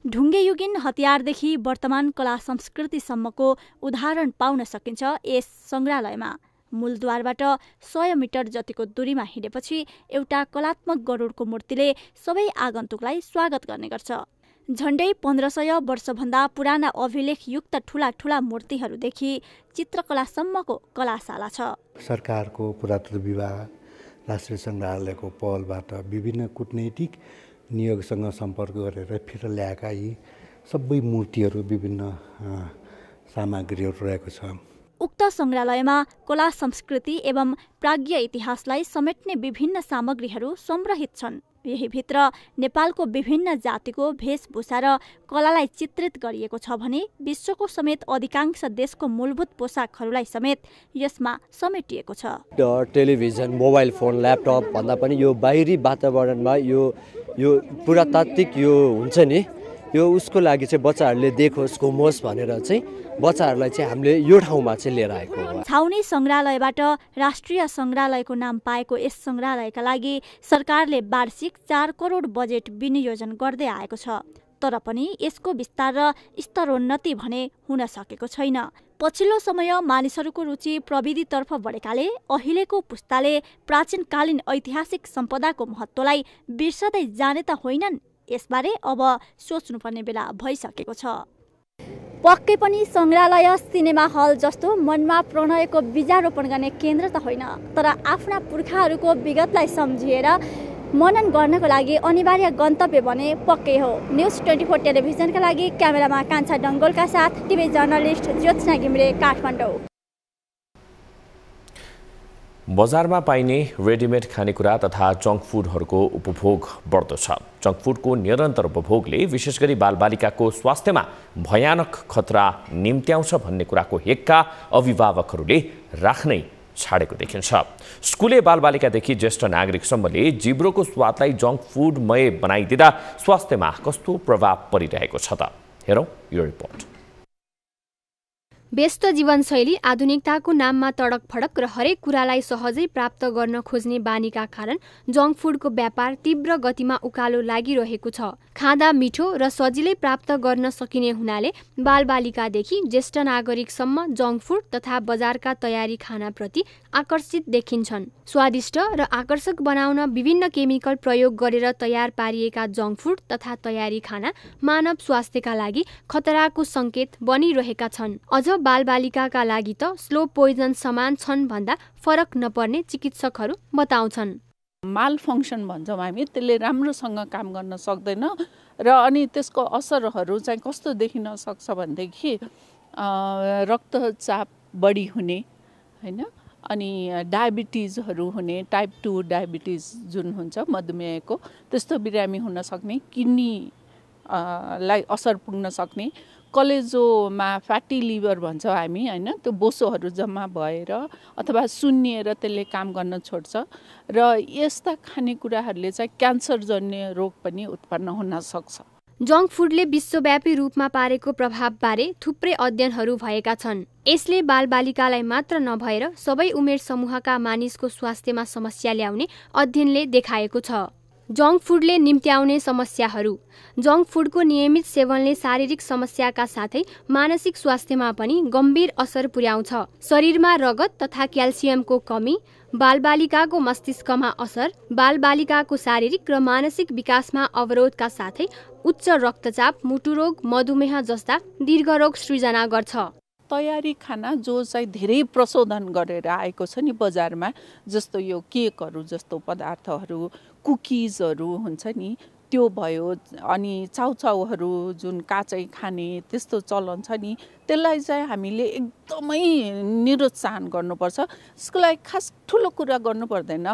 ढुङ्गेयुगीन हतियारदेखि वर्तमान कला संस्कृतिसम्मको उदाहरण पाउन सकिन्छ यस संग्रहालयमा। मूलद्वारबाट 100 मिटर जतिको दूरीमा हिँडेपछि एउटा कलात्मक गरुडको मूर्तिले सबै आगन्तुकलाई स्वागत गर्ने गर्छ। झण्डै 1500 वर्षभन्दा पुराना अभिलेखयुक्त ठूला ठूला मूर्तिहरूदेखि चित्रकलासम्मको कलाशाला छ। सरकारको पुरातत्व विभाग, राष्ट्रिय संग्रहालयको पहलबाट विभिन्न कूटनैतिक नियोगसँग सम्पर्क गरेर फिर्ता ल्याएका यी सबै मूर्तिहरू विभिन्न सामग्रीहरू रहेको छ। उक्त सङ्ग्रहालयमा कला संस्कृति एवं प्राज्ञ इतिहासलाई समेट्ने विभिन्न सामग्रीहरू संग्रहित छन्। यही भित्र नेपालको विभिन्न जातिको वेशभूषा र कलालाई चित्रित गरिएको छ भने विश्वको समेत अधिकांश देशको मूलभूत पोसाकहरूलाई समेत यसमा समेटिएको छ। टेलिभिजन, मोबाइल फोन, ल्यापटप भन्दा पनि यो बाहिरी वातावरणमा यो पुरातात्विक यो हुन्छ नि, यो उसको लागि चाहिँ बच्चाहरूले देखोस्, घुमोस् भनेर चाहिँ बच्चाहरूलाई चाहिँ हामीले यो ठाउँमा चाहिँ लिएर आएको हो। छाउनी सङ्ग्रहालयबाट राष्ट्रिय सङ्ग्रहालयको नाम पाएको यस सङ्ग्रहालयका लागि सरकारले वार्षिक 4 करोड बजेट विनियोजन गर्दै आएको छ। तर पनि यसको विस्तार र स्तरोन्नति भने हुन सकेको छैन। पछिल्लो समय मानिसहरूको रुचि प्रविधितर्फ बढेकाले अहिलेको पुस्ताले प्राचीनकालीन ऐतिहासिक सम्पदाको महत्त्वलाई बिर्सदै जाने त होइनन्। यसबारे अब सोच्नुपर्ने बेला भइसकेको छ। पक्कै पनि सङ्ग्रहालय सिनेमा हल जस्तो मनमा प्रणयको बीजारोपण गर्ने केन्द्र त होइन, तर आफ्ना पुर्खाहरूको विगतलाई सम्झिएर मनन गर्नको लागि अनिवार्य गन्तव्य भने पक्कै हो। न्युज 24 टेलिभिजनका लागि क्यामेरामा कान्छा डङ्गोलका साथ टिभी जर्नलिस्ट ज्योत्सना घिमिरे, काठमाडौँ। बजारमा पाइने रेडिमेड खानेकुरा तथा जङ्क फुडहरूको उपभोग बढ्दो छ। जङ्क फुडको निरन्तर उपभोगले विशेष गरी बालबालिकाको स्वास्थ्यमा भयानक खतरा निम्त्याउँछ भन्ने कुराको हेक्का अभिभावकहरूले राख्नै छाडेको देखिन्छ। स्कुले बालबालिकादेखि ज्येष्ठ नागरिकसम्मले जिब्रोको स्वादलाई जङ्क फुडमय बनाइदिँदा स्वास्थ्यमा कस्तो प्रभाव परिरहेको छ त? हेरौँ यो रिपोर्ट। व्यस्त जीवनशैली, आधुनिकताको नाममा तडक फडक र हरेक कुरालाई सहजै प्राप्त गर्न खोज्ने बानीका कारण जङ्क फुडको व्यापार तीव्र गतिमा उकालो लागिरहेको छ। खाँदा मिठो र सजिलै प्राप्त गर्न सकिने हुनाले बालबालिकादेखि ज्येष्ठ नागरिकसम्म जङ्क फुड तथा बजारका तयारी खानाप्रति आकर्षित देखिन्छन्। स्वादिष्ट र आकर्षक बनाउन विभिन्न केमिकल प्रयोग गरेर तयार पारिएका जङ्क फुड तथा तयारी खाना मानव स्वास्थ्यका लागि खतराको सङ्केत बनिरहेका छन्। अझ बालबालिकाका लागि त स्लो पोइजन समान छन् भन्दा फरक नपर्ने चिकित्सकहरू बताउँछन्। माल फङ्सन भन्छौँ हामी, त्यसले राम्रोसँग काम गर्न सक्दैन र अनि त्यसको असरहरू चाहिँ कस्तो देखिन सक्छ भनेदेखि रक्तचाप बढी हुने होइन, अनि डायबिटिजहरू हुने, टाइप 2 डायबिटिज जुन हुन्छ मधुमेहको, त्यस्तो बिरामी हुन सक्ने, किडनी लाई असर पुग्न सक्ने, कलेजोमा फ्याटी लिभर भन्छौँ हामी होइन, त्यो बोसोहरू जम्मा भएर अथवा सुन्निएर त्यसले काम गर्न छोड्छ र यस्ता खानेकुराहरूले चाहिँ क्यान्सरजन्य रोग पनि उत्पन्न हुन सक्छ। जङ्क फुडले विश्वव्यापी रूपमा पारेको प्रभावबारे थुप्रै अध्ययनहरू भएका छन्। यसले बालबालिकालाई मात्र नभएर सबै उमेर समूहका मानिसको स्वास्थ्यमा समस्या ल्याउने अध्ययनले देखाएको छ। जङ्क फुडले निम्त्याउने समस्याहरू। जङ्क फुडको नियमित सेवनले शारीरिक समस्याका साथै मानसिक स्वास्थ्यमा पनि गम्भीर असर पुर्याउँछ। शरीरमा रगत तथा क्याल्सियमको कमी, बालबालिकाको मस्तिष्कमा असर, बालबालिकाको शारीरिक र मानसिक विकासमा अवरोधका साथै उच्च रक्तचाप, मुटुरोग, मधुमेह जस्ता दीर्घरोग सृजना गर्छ। तयारी खाना जो चाहिँ धेरै प्रशोधन गरेर आएको छ नि बजारमा, जस्तो यो केकहरू जस्तो पदार्थहरू, कुकिजहरू हुन्छ नि, त्यो भयो, अनि चाउचाउहरू जुन काँचै खाने त्यस्तो चलन छ नि, त्यसलाई चाहिँ हामीले एकदमै निरुत्साहन गर्नुपर्छ। त्यसको लागि खास ठुलो कुरा गर्नु पर्दैन।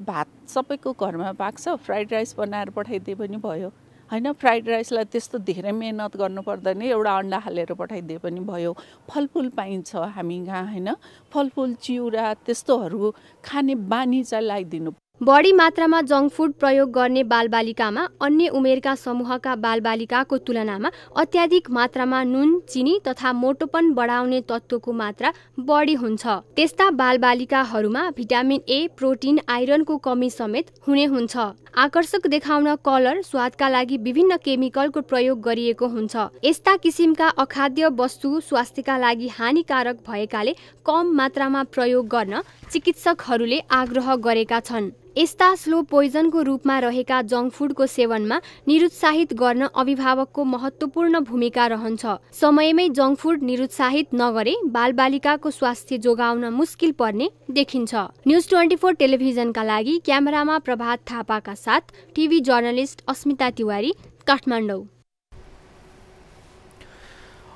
भात सबैको घरमा पाक्छ, फ्राइड राइस बनाएर पठाइदिए पनि भयो होइन। फ्राइड राइसलाई त्यस्तो धेरै मेहनत गर्नु पर्दैन, एउटा अन्डा हालेर पठाइदिए पनि भयो। फलफुल पाइन्छ हामी कहाँ होइन, फलफुल, चिउरा त्यस्तोहरू खाने बानी चाहिँ लगाइदिनु। बढी मात्रामा जङ्क फुड प्रयोग गर्ने बालबालिकामा अन्य उमेरका समूहका बालबालिकाको तुलनामा अत्याधिक मात्रामा नुन, चिनी तथा मोटोपन बढाउने तत्त्वको मात्रा बढी हुन्छ। त्यस्ता बालबालिकाहरूमा भिटामिन ए, प्रोटिन, आइरनको कमी समेत हुने हुन्छ। आकर्षक देखाउन कलर, स्वादका लागि विभिन्न केमिकलको प्रयोग गरिएको हुन्छ। यस्ता किसिमका अखाद्य वस्तु स्वास्थ्यका लागि हानिकारक भएकाले कम मात्रामा प्रयोग गर्न चिकित्सकहरूले आग्रह गरेका छन्। यस्ता स्लो पोइजनको रूपमा रहेका जङ्क फुडको सेवनमा निरुत्साहित गर्न अभिभावकको महत्त्वपूर्ण भूमिका रहन्छ। समयमै जङ्क फुड निरुत्साहित नगरे बालबालिकाको स्वास्थ्य जोगाउन मुस्किल पर्ने देखिन्छ। न्युज 24 टेलिभिजनका लागि क्यामेरामा प्रभात थापाका साथ टिभी जर्नलिस्ट अस्मिता तिवारी, काठमाडौँ।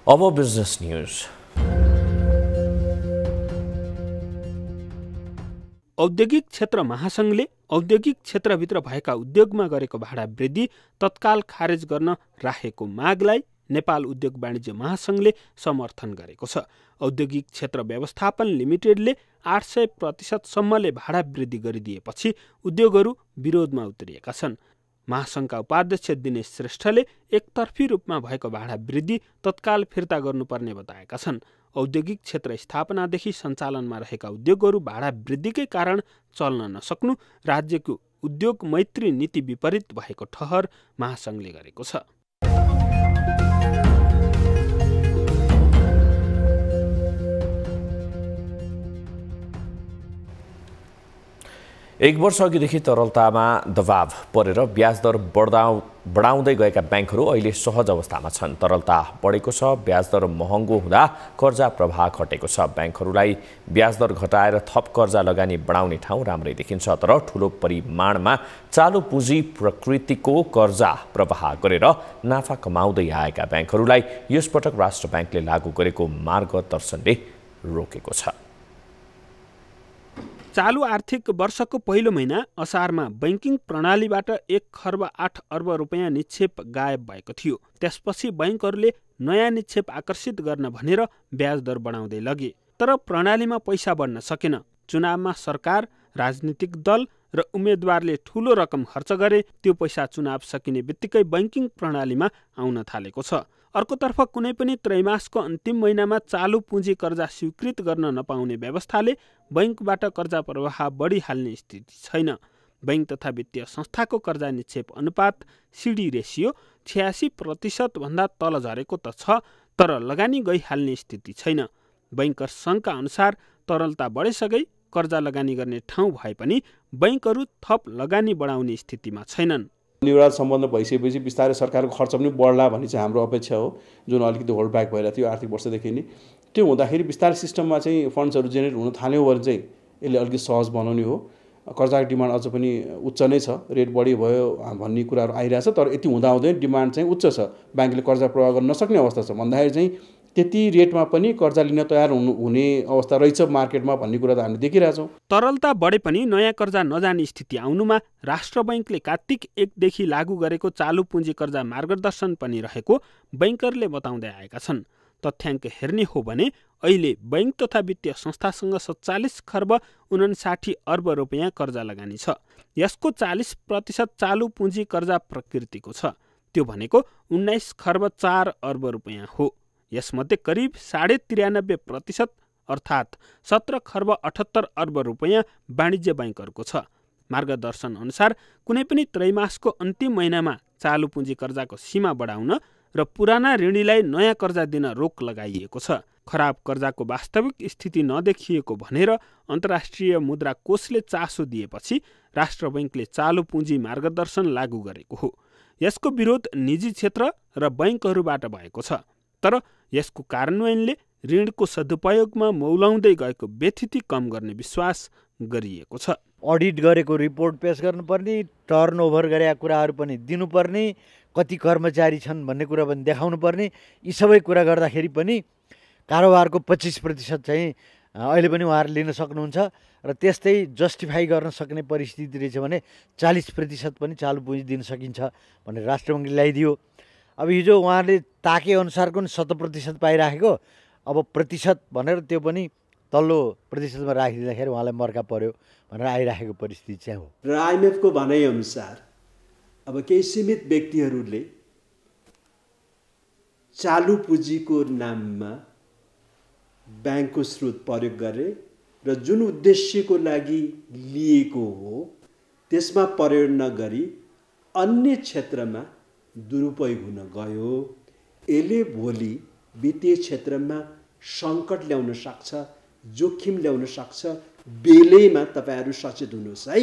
अब बिजनेस न्युज। औद्योगिक क्षेत्र महासङ्घले औद्योगिक क्षेत्रभित्र भएका उद्योगमा गरेको भाडा वृद्धि तत्काल खारेज गर्न राखेको मागलाई नेपाल उद्योग वाणिज्य महासङ्घले समर्थन गरेको छ। औद्योगिक क्षेत्र व्यवस्थापन लिमिटेडले 800% सम्मले भाडा वृद्धि गरिदिएपछि उद्योगहरू विरोधमा उत्रिएका छन्। महासङ्घका उपाध्यक्ष दिनेश श्रेष्ठले एकतर्फी रूपमा भएको भाडा वृद्धि तत्काल फिर्ता गर्नुपर्ने बताएका छन्। औद्योगिक क्षेत्र स्थापनादेखि सञ्चालनमा रहेका उद्योगहरू भाडा वृद्धिकै कारण चल्न नसक्नु राज्यको उद्योग मैत्री नीति विपरीत भएको ठहर महासङ्घले गरेको छ। एक वर्ष अघिदेखि तरलतामा दबाव परेर ब्याज दर बढाउँदै गएका ब्याङ्कहरू अहिले सहज अवस्थामा छन्। तरलता बढेको छ, ब्याज दर महँगो हुँदा कर्जा प्रवाह घटेको छ। ब्याङ्कहरूलाई ब्याज दर घटाएर थप कर्जा लगानी बढाउने ठाउँ राम्रै देखिन्छ, तर ठूलो परिमाणमा चालु पुँजी प्रकृतिको कर्जा प्रवाह गरेर नाफा कमाउँदै आएका ब्याङ्कहरूलाई यसपटक राष्ट्र ब्याङ्कले लागू गरेको मार्गदर्शनले रोकेको छ। चालु आर्थिक वर्षको पहिलो महिना असारमा बैंकिङ प्रणालीबाट 1 खर्ब 8 अर्ब रुपियाँ निक्षेप गायब भएको थियो। त्यसपछि बैंकहरूले नयाँ निक्षेप आकर्षित गर्न भनेर ब्याज दर बढाउँदै लगे, तर प्रणालीमा पैसा बढ्न सकेन। चुनावमा सरकार, राजनीतिक दल र उम्मेदवारले ठूलो रकम खर्च गरे, त्यो पैसा चुनाव सकिने बित्तिकै बैंकिङ प्रणालीमा आउन थालेको छ। अर्कोतर्फ कुनै पनि त्रैमासको अन्तिम महिनामा चालु पुँजी कर्जा स्वीकृत गर्न नपाउने व्यवस्थाले बैंकबाट कर्जा प्रवाह बढिहाल्ने स्थिति छैन। बैंक तथा वित्तीय संस्थाको कर्जा निक्षेप अनुपात सिडी रेसियो 86% भन्दा तल झरेको त छ, तर लगानी गइहाल्ने स्थिति छैन। बैंकर्स सङ्घका अनुसार तरलता बढेसँगै कर्जा लगानी गर्ने ठाउँ भए पनि बैंकहरू थप लगानी बढाउने स्थितिमा छैनन्। निवारण सम्बन्ध भइसकेपछि बिस्तारै सरकारको खर्च पनि बढ्ला भन्ने चाहिँ हाम्रो अपेक्षा हो, जुन अलिकति होल्ड ब्याक भइरहेको थियो आर्थिक वर्षदेखि नै। त्यो हुँदाखेरि बिस्तारै सिस्टममा चाहिँ फन्ड्सहरू जेनेरेट हुन थाल्यो भने चाहिँ यसले अलिकति सहज बनाउने हो। कर्जाको डिमान्ड अझ पनि उच्च नै छ, रेट बढी भयो भन्ने कुराहरू आइरहेछ, तर यति हुँदाहुँदै डिमान्ड चाहिँ उच्च छ। ब्याङ्कले कर्जा प्रवाह गर्न नसक्ने अवस्था छ भन्दाखेरि चाहिँ त्यति रेटमा पनि कर्जा लिन तयार हुने अवस्था रहेछ मार्केटमा भन्ने कुरा त हामीले देखिरहेछौँ। तरलता बढे पनि नयाँ कर्जा नजाने स्थिति आउनुमा राष्ट्र बैंकले कार्तिक 1 देखि लागू गरेको चालु पुँजी कर्जा मार्गदर्शन पनि रहेको बैंकरले बताउँदै आएका छन्। तथ्याङ्क हेर्ने हो भने अहिले बैंक तथा वित्तीय संस्थासँग 47 खर्ब 59 अर्ब रुपियाँ कर्जा लगानी छ। यसको 40% चालु पुँजी कर्जा प्रकृतिको छ। त्यो भनेको 19 खर्ब 4 अर्ब रुपियाँ हो। यसमध्ये करिब 93.5% अर्थात् 17 खर्ब 78 अर्ब रुपियाँ वाणिज्य बैंकहरूको छ। मार्गदर्शन अनुसार कुनै पनि त्रैमासको अन्तिम महिनामा चालु पुँजी कर्जाको सीमा बढाउन र पुराना ऋणीलाई नयाँ कर्जा दिन रोक लगाइएको छ। खराब कर्जाको वास्तविक स्थिति नदेखिएको भनेर अन्तर्राष्ट्रिय मुद्रा कोषले चासो दिएपछि राष्ट्र बैंकले चालु पुँजी मार्गदर्शन लागू गरेको हो। यसको विरोध निजी क्षेत्र र बैंकहरूबाट भएको छ, तर यसको कार्यान्वयनले ऋणको सदुपयोगमा मौलाउँदै गएको व्यथिति कम गर्ने विश्वास गरिएको छ। अडिट गरेको रिपोर्ट पेश गर्नुपर्ने, टर्नओभर गरेका कुराहरू पनि दिनुपर्ने, कति कर्मचारी छन् भन्ने कुरा पनि देखाउनु पर्ने, यी सबै कुरा गर्दाखेरि पनि कारोबारको 25% चाहिँ अहिले पनि उहाँहरूले लिन सक्नुहुन्छ र त्यस्तै जस्टिफाई गर्न सक्ने परिस्थिति रहेछ भने 40% पनि चालु पुँजी दिन सकिन्छ भनेर राष्ट्र बैंकले ल्याइदियो। अब हिजो उहाँहरूले ताके अनुसारको नि 100% पाइराखेको, अब प्रतिशत भनेर त्यो पनि तल्लो प्रतिशतमा राखिदिँदाखेरि उहाँलाई मर्का पर्यो भनेर आइराखेको परिस्थिति चाहिँ हो। र आइएमएफको भनाइअनुसार अब केही सीमित व्यक्तिहरूले चालु पुँजीको नाममा ब्याङ्कको स्रोत प्रयोग गरे र जुन उद्देश्यको लागि लिएको हो त्यसमा प्रयोग नगरी अन्य क्षेत्रमा दुरुपयोग हुन गयो। यसले भोलि वित्तीय क्षेत्रमा सङ्कट ल्याउन सक्छ, जोखिम ल्याउन सक्छ। बेलैमा तपाईहरू सचेत हुनुहोस् है।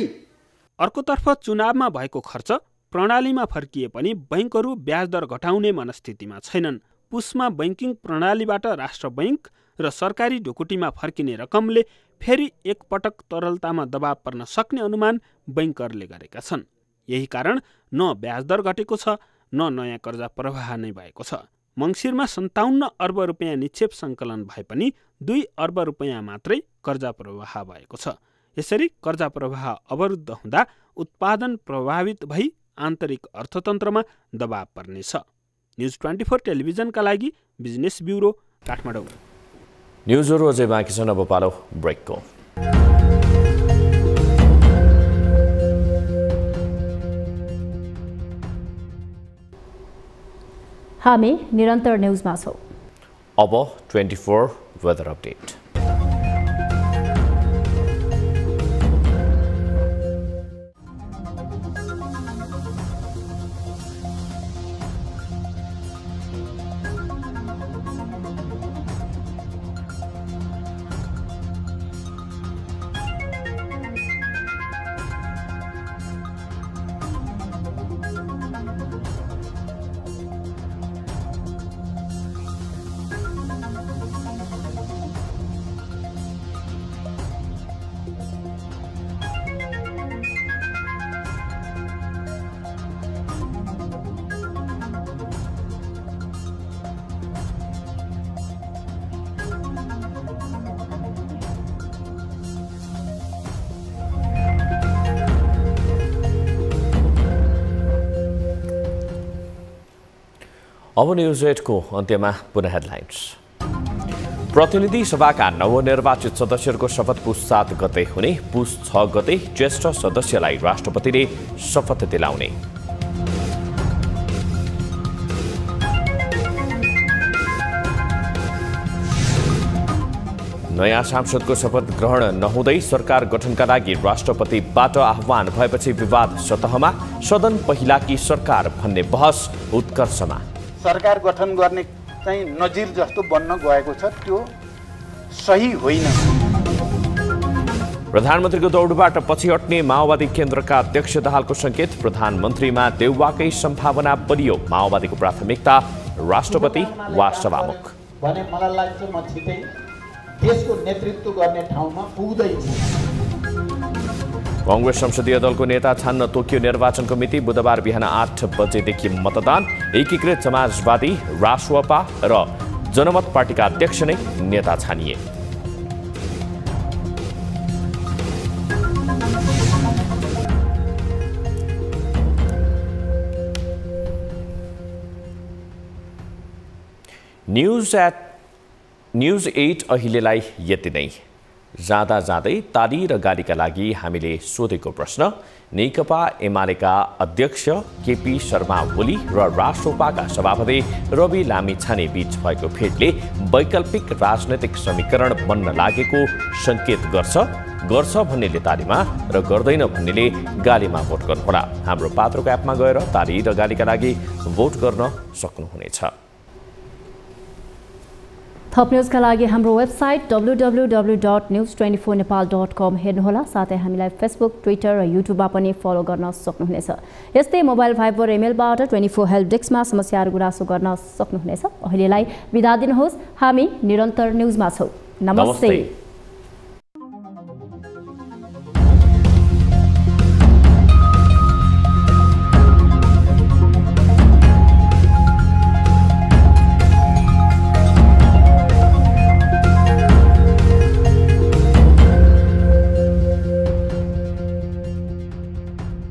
अर्कोतर्फ चुनावमा भएको खर्च प्रणालीमा फर्किए पनि बैंकहरू ब्याज दर घटाउने मनस्थितिमा छैनन्। पुसमा बैंकिङ प्रणालीबाट राष्ट्र बैंक र सरकारी ढुकुटीमा फर्किने रकमले फेरि एकपटक तरलतामा दबाव पर्न सक्ने अनुमान बैंकरले गरेका छन्। यही कारण न ब्याज दर घटेको छ, न नयाँ कर्जा प्रवाह नै भएको छ। मङ्सिरमा 57 अर्ब रुपियाँ निक्षेप सङ्कलन भए पनि 2 अर्ब रुपियाँ मात्रै कर्जा प्रवाह भएको छ। यसरी कर्जा प्रवाह अवरुद्ध हुँदा उत्पादन प्रभावित भई आन्तरिक अर्थतन्त्रमा दबाव पर्नेछ। न्युज 24 टेलिभिजनका लागि बिजनेस ब्युरो काठमाडौँ। न्युजहरू अझै बाँकी छन्, अब पालो ब्रेकको। हामी निरन्तर न्युजमा छौँ। अब 24 वेदर अपडेट। अब न्युज 8 को अन्त्यमा पुनः हेडलाइन्स। प्रतिनिधि सभाका नवनिर्वाचित सदस्यहरूको शपथ पुस 7 गते हुने, पुस 6 गते ज्येष्ठ सदस्यलाई राष्ट्रपतिले शपथ दिलाउने। नयाँ सांसदको शपथ ग्रहण नहुँदै सरकार गठनका लागि राष्ट्रपतिबाट आह्वान भएपछि विवाद सतहमा, सदन पहिलाकी सरकार भन्ने बहस उत्कर्षमा। सरकार गठन गर्ने चाहिँ नजिर जस्तो बन्न गएको छ, त्यो सही होइन। प्रधानमन्त्रीको दौडबाट पछि हट्ने माओवादी केन्द्रका अध्यक्ष दाहालको सङ्केत, प्रधानमन्त्रीमा देउवाकै सम्भावना बलियो, माओवादीको प्राथमिकता राष्ट्रपति वा सभामुख। भने मलाई लाग्छ म छिटै देशको नेतृत्व गर्ने ठाउँमा पुग्दैछु। कांग्रेस संसदीय दलको नेता छान्न तोकियो निर्वाचनको मिति, बुधबार बिहान 8 बजेदेखि मतदान। एकीकृत समाजवादी, रासोपा र जनमत पार्टीका अध्यक्ष नै नेता छानिए। न्युज 8 अहिलेलाई यति नै। जाँदा जाँदै ताली र गालीका लागि हामीले सोधेको प्रश्न, नेकपा एमालेका अध्यक्ष केपी शर्मा ओली र रासोपाका सभापति रवि लामिछाने बीच भएको भेटले वैकल्पिक राजनैतिक समीकरण बन्न लागेको सङ्केत गर्छ भन्नेले तालीमा र गर्दैन भन्नेले गालीमा भोट गर्नुहोला। हाम्रो पात्रोको एपमा गएर ताली र गालीका लागि भोट गर्न सक्नुहुनेछ। थप न्युजका लागि हाम्रो वेबसाइट www.news24nepal.com हेर्नुहोला। साथै हामीलाई फेसबुक, ट्विटर र युट्युबमा पनि फलो गर्न सक्नुहुनेछ। यस्तै मोबाइल भाइबर इमेलबाट 24 हेल्प डेस्कमा समस्याहरू गुनासो गर्न सक्नुहुनेछ। अहिलेलाई बिदा दिनुहोस्। हामी निरन्तर न्युजमा छौँ। नमस्ते।